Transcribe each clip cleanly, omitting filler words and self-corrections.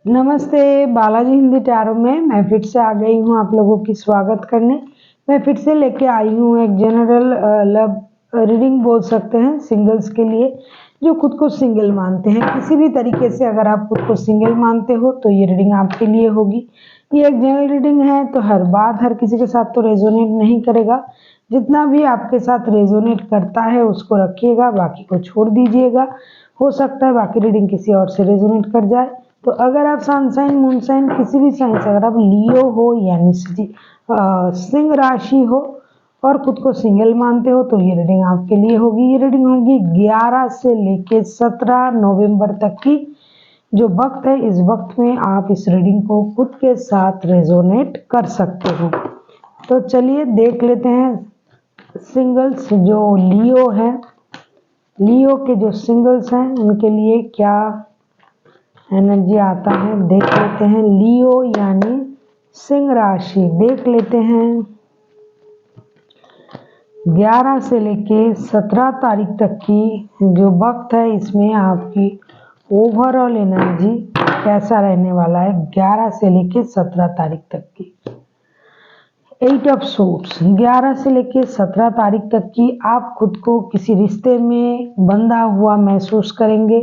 नमस्ते, बालाजी हिंदी टैरो में मैं फिर से आ गई हूँ आप लोगों की स्वागत करने। मैं फिर से लेके आई हूँ एक जनरल लव रीडिंग बोल सकते हैं सिंगल्स के लिए, जो खुद को सिंगल मानते हैं। किसी भी तरीके से अगर आप खुद को सिंगल मानते हो तो ये रीडिंग आपके लिए होगी। ये एक जनरल रीडिंग है तो हर बात हर किसी के साथ तो रेजोनेट नहीं करेगा। जितना भी आपके साथ रेजोनेट करता है उसको रखिएगा, बाकी को छोड़ दीजिएगा। हो सकता है बाकी रीडिंग किसी और से रेजोनेट कर जाए। तो अगर आप सन साइन मून साइन किसी भी साइन से, अगर आप लियो हो यानी सिंह राशि हो और खुद को सिंगल मानते हो तो ये रीडिंग आपके लिए होगी। ये रीडिंग होगी 11 से लेके 17 नवंबर तक की। जो वक्त है इस वक्त में आप इस रीडिंग को खुद के साथ रेजोनेट कर सकते हो। तो चलिए देख लेते हैं सिंगल्स जो लियो है, लियो के जो सिंगल्स हैं उनके लिए क्या एनर्जी आता है देख लेते हैं। लियो यानी सिंह राशि देख लेते हैं 11 से लेके 17 तारीख तक की जो वक्त है, इसमें आपकी ओवरऑल एनर्जी कैसा रहने वाला है 11 से लेके 17 तारीख तक की। 8 ऑफ सोर्ड्स 11 से लेके 17 तारीख तक की आप खुद को किसी रिश्ते में बंधा हुआ महसूस करेंगे।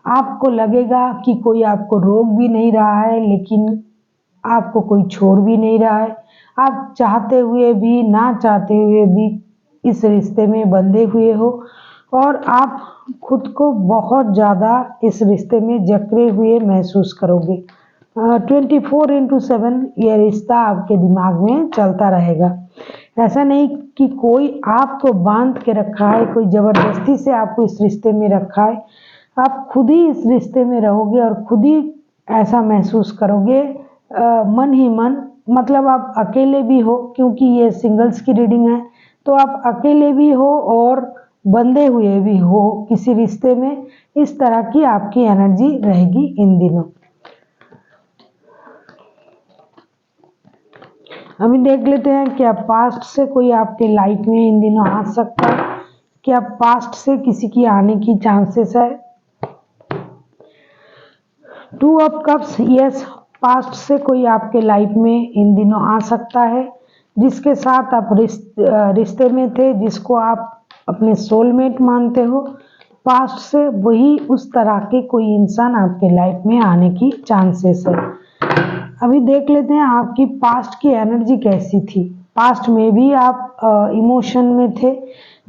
आपको लगेगा कि कोई आपको रोक भी नहीं रहा है, लेकिन आपको कोई छोड़ भी नहीं रहा है। आप चाहते हुए भी ना चाहते हुए भी इस रिश्ते में बंधे हुए हो और आप खुद को बहुत ज़्यादा इस रिश्ते में जकड़े हुए महसूस करोगे। 24/7 ये रिश्ता आपके दिमाग में चलता रहेगा। ऐसा नहीं कि कोई आपको बांध के रखा है, कोई ज़बरदस्ती से आपको इस रिश्ते में रखा है। आप खुद ही इस रिश्ते में रहोगे और खुद ही ऐसा महसूस करोगे मन ही मन। मतलब आप अकेले भी हो, क्योंकि ये सिंगल्स की रीडिंग है, तो आप अकेले भी हो और बंधे हुए भी हो किसी रिश्ते में। इस तरह की आपकी एनर्जी रहेगी इन दिनों। अभी देख लेते हैं क्या पास्ट से कोई आपके लाइफ में इन दिनों आ सकता है। क्या पास्ट से किसी की आने की चांसेस है। 2 ऑफ कप्स, यस, पास्ट से कोई आपके लाइफ में इन दिनों आ सकता है, जिसके साथ आप रिश्ते में थे, जिसको आप अपने सोलमेट मानते हो। पास्ट से वही उस तरह के कोई इंसान आपके लाइफ में आने की चांसेस है। अभी देख लेते हैं आपकी पास्ट की एनर्जी कैसी थी। पास्ट में भी आप इमोशन में थे।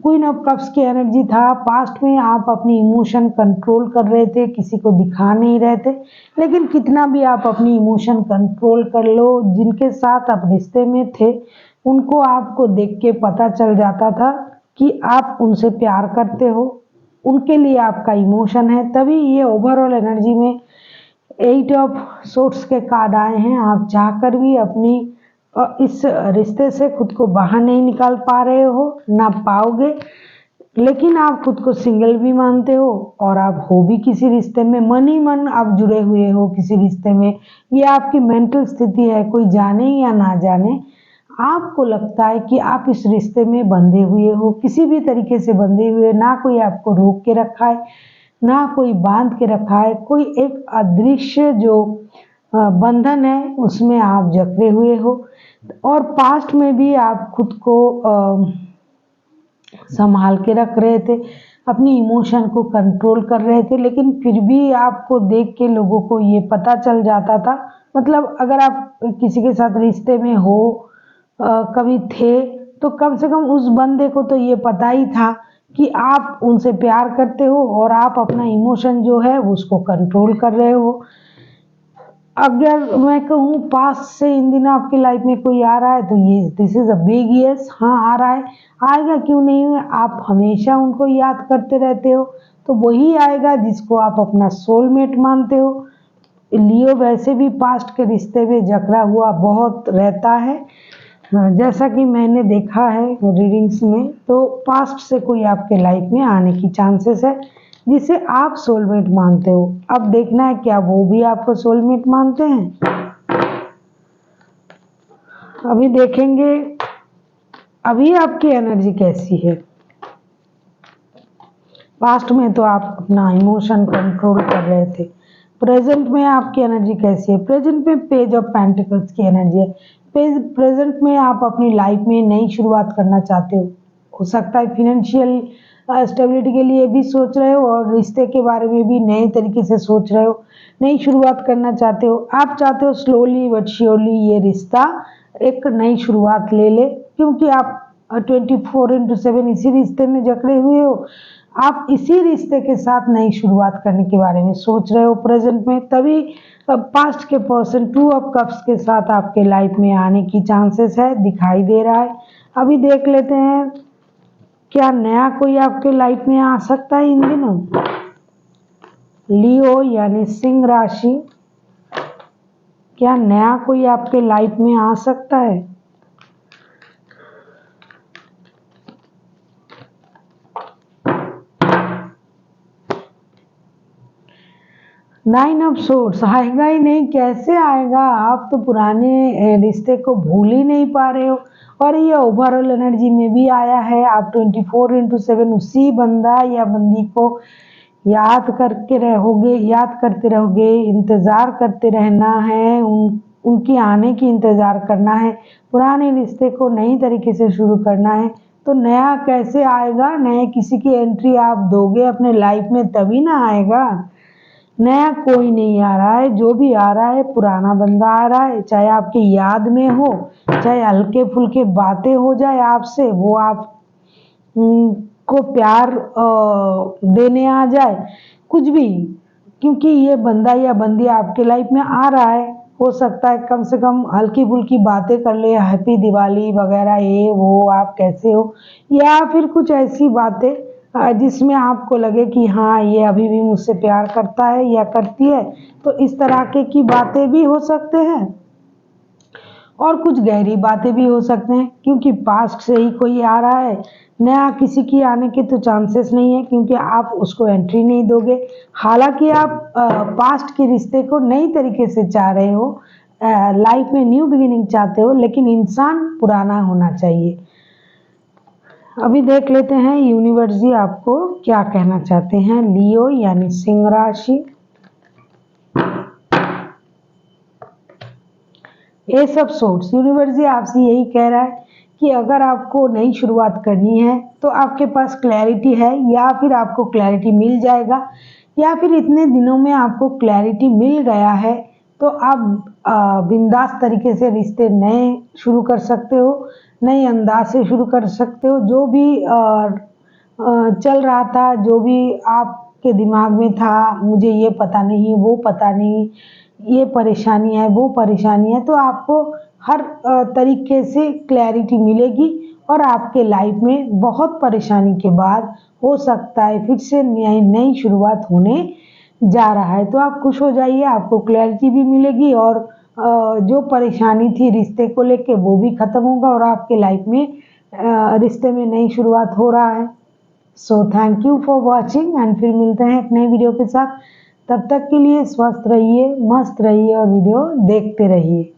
क्वीन ऑफ कप्स की एनर्जी था। पास्ट में आप अपनी इमोशन कंट्रोल कर रहे थे, किसी को दिखा नहीं रहे थे। लेकिन कितना भी आप अपनी इमोशन कंट्रोल कर लो, जिनके साथ आप रिश्ते में थे उनको आपको देख के पता चल जाता था कि आप उनसे प्यार करते हो, उनके लिए आपका इमोशन है। तभी ये ओवरऑल एनर्जी में 8 ऑफ सोर्ड्स के कार्ड आए हैं। आप चाहकर भी अपनी इस रिश्ते से खुद को बाहर नहीं निकाल पा रहे हो, ना पाओगे। लेकिन आप खुद को सिंगल भी मानते हो और आप हो भी किसी रिश्ते में, मन ही मन आप जुड़े हुए हो किसी रिश्ते में। ये आपकी मेंटल स्थिति है, कोई जाने या ना जाने आपको लगता है कि आप इस रिश्ते में बंधे हुए हो, किसी भी तरीके से बंधे हुए। ना कोई आपको रोक के रखा है, ना कोई बांध के रखा है। कोई एक अदृश्य जो बंधन है उसमें आप जकड़े हुए हो। और पास्ट में भी आप खुद को संभाल के रख रहे थे, अपनी इमोशन को कंट्रोल कर रहे थे, लेकिन फिर भी आपको देख के लोगों को ये पता चल जाता था। मतलब अगर आप किसी के साथ रिश्ते में हो, कभी थे, तो कम से कम उस बंदे को तो ये पता ही था कि आप उनसे प्यार करते हो और आप अपना इमोशन जो है उसको कंट्रोल कर रहे हो। अगर मैं कहूँ पास्ट से इन दिनों आपकी लाइफ में कोई आ रहा है तो ये this is a big yes. हाँ, आ रहा है, आएगा क्यों नहीं। आप हमेशा उनको याद करते रहते हो, तो वही आएगा जिसको आप अपना सोलमेट मानते हो। लियो वैसे भी पास्ट के रिश्ते में जकड़ा हुआ बहुत रहता है। जैसा कि मैंने देखा है रीडिंग्स में, तो पास्ट से कोई आपके लाइफ में आने की चांसेस है जिसे आप सोलमेट मानते हो। अब देखना है क्या वो भी आपको सोलमेट मानते हैं। अभी देखेंगे अभी आपकी एनर्जी कैसी है। पास्ट में तो आप अपना इमोशन कंट्रोल कर रहे थे, प्रेजेंट में आपकी एनर्जी कैसी है? प्रेजेंट में पेज ऑफ पेंटिकल्स की एनर्जी है। प्रेजेंट में आप अपनी लाइफ में नई शुरुआत करना चाहते हो सकता है फाइनेंशियल स्टेबिलिटी के लिए भी सोच रहे हो और रिश्ते के बारे में भी नए तरीके से सोच रहे हो, नई शुरुआत करना चाहते हो। आप चाहते हो स्लोली बट श्योरली ये रिश्ता एक नई शुरुआत ले ले, क्योंकि आप 24/7 इसी रिश्ते में जकड़े हुए हो। आप इसी रिश्ते के साथ नई शुरुआत करने के बारे में सोच रहे हो प्रेजेंट में, तभी पास्ट के पर्सन 2 ऑफ कप्स के साथ आपके लाइफ में आने की चांसेस है, दिखाई दे रहा है। अभी देख लेते हैं क्या नया कोई आपके लाइफ में आ सकता है इन दिनों। लियो यानी सिंह राशि, क्या नया कोई आपके लाइफ में आ सकता है? नाइन ऑफ सोर्ड्स आएगा ही नहीं, कैसे आएगा? आप तो पुराने रिश्ते को भूल ही नहीं पा रहे हो और ये ओवरऑल एनर्जी में भी आया है। आप 24/7 उसी बंदा या बंदी को याद करते रहोगे, इंतज़ार करते रहना है, उनकी आने की इंतज़ार करना है, पुराने रिश्ते को नई तरीके से शुरू करना है। तो नया कैसे आएगा? नए किसी की एंट्री आप दोगे अपने लाइफ में तभी ना आएगा। नया कोई नहीं आ रहा है, जो भी आ रहा है पुराना बंदा आ रहा है, चाहे आपकी याद में हो, चाहे हल्के फुल्के बातें हो जाए आपसे, वो आप को प्यार देने आ जाए, कुछ भी, क्योंकि ये बंदा या बंदी आपके लाइफ में आ रहा है। हो सकता है कम से कम हल्की फुल्की बातें कर ले, हैप्पी दिवाली वगैरह, ये वो, आप कैसे हो, या फिर कुछ ऐसी बातें जिसमें आपको लगे कि हाँ ये अभी भी मुझसे प्यार करता है या करती है। तो इस तरह की बातें भी हो सकते हैं और कुछ गहरी बातें भी हो सकते हैं, क्योंकि पास्ट से ही कोई आ रहा है। नया किसी की आने के तो चांसेस नहीं है, क्योंकि आप उसको एंट्री नहीं दोगे। हालांकि आप पास्ट के रिश्ते को नई तरीके से चाह रहे हो, लाइफ में न्यू बिगिनिंग चाहते हो, लेकिन इंसान पुराना होना चाहिए। अभी देख लेते हैं यूनिवर्स जी आपको क्या कहना चाहते हैं। लियो यानी सिंह राशि, एस ऑफ सोर्ड्स, यूनिवर्स जी आपसे यही कह रहा है कि अगर आपको नई शुरुआत करनी है तो आपके पास क्लैरिटी है, या फिर आपको क्लैरिटी मिल जाएगा, या फिर इतने दिनों में आपको क्लैरिटी मिल गया है, तो आप बिंदास तरीके से रिश्ते नए शुरू कर सकते हो, नए अंदाज से शुरू कर सकते हो। जो भी चल रहा था, जो भी आपके दिमाग में था, मुझे ये पता नहीं, वो पता नहीं, ये परेशानी है, वो परेशानी है, तो आपको हर तरीके से क्लैरिटी मिलेगी और आपके लाइफ में बहुत परेशानी के बाद हो सकता है फिर से नई शुरुआत होने जा रहा है। तो आप खुश हो जाइए, आपको क्लैरिटी भी मिलेगी और जो परेशानी थी रिश्ते को लेके वो भी खत्म होगा और आपके लाइफ में रिश्ते में नई शुरुआत हो रहा है। So thank you for watching and फिर मिलते हैं एक नई वीडियो के साथ। तब तक के लिए स्वस्थ रहिए, मस्त रहिए और वीडियो देखते रहिए।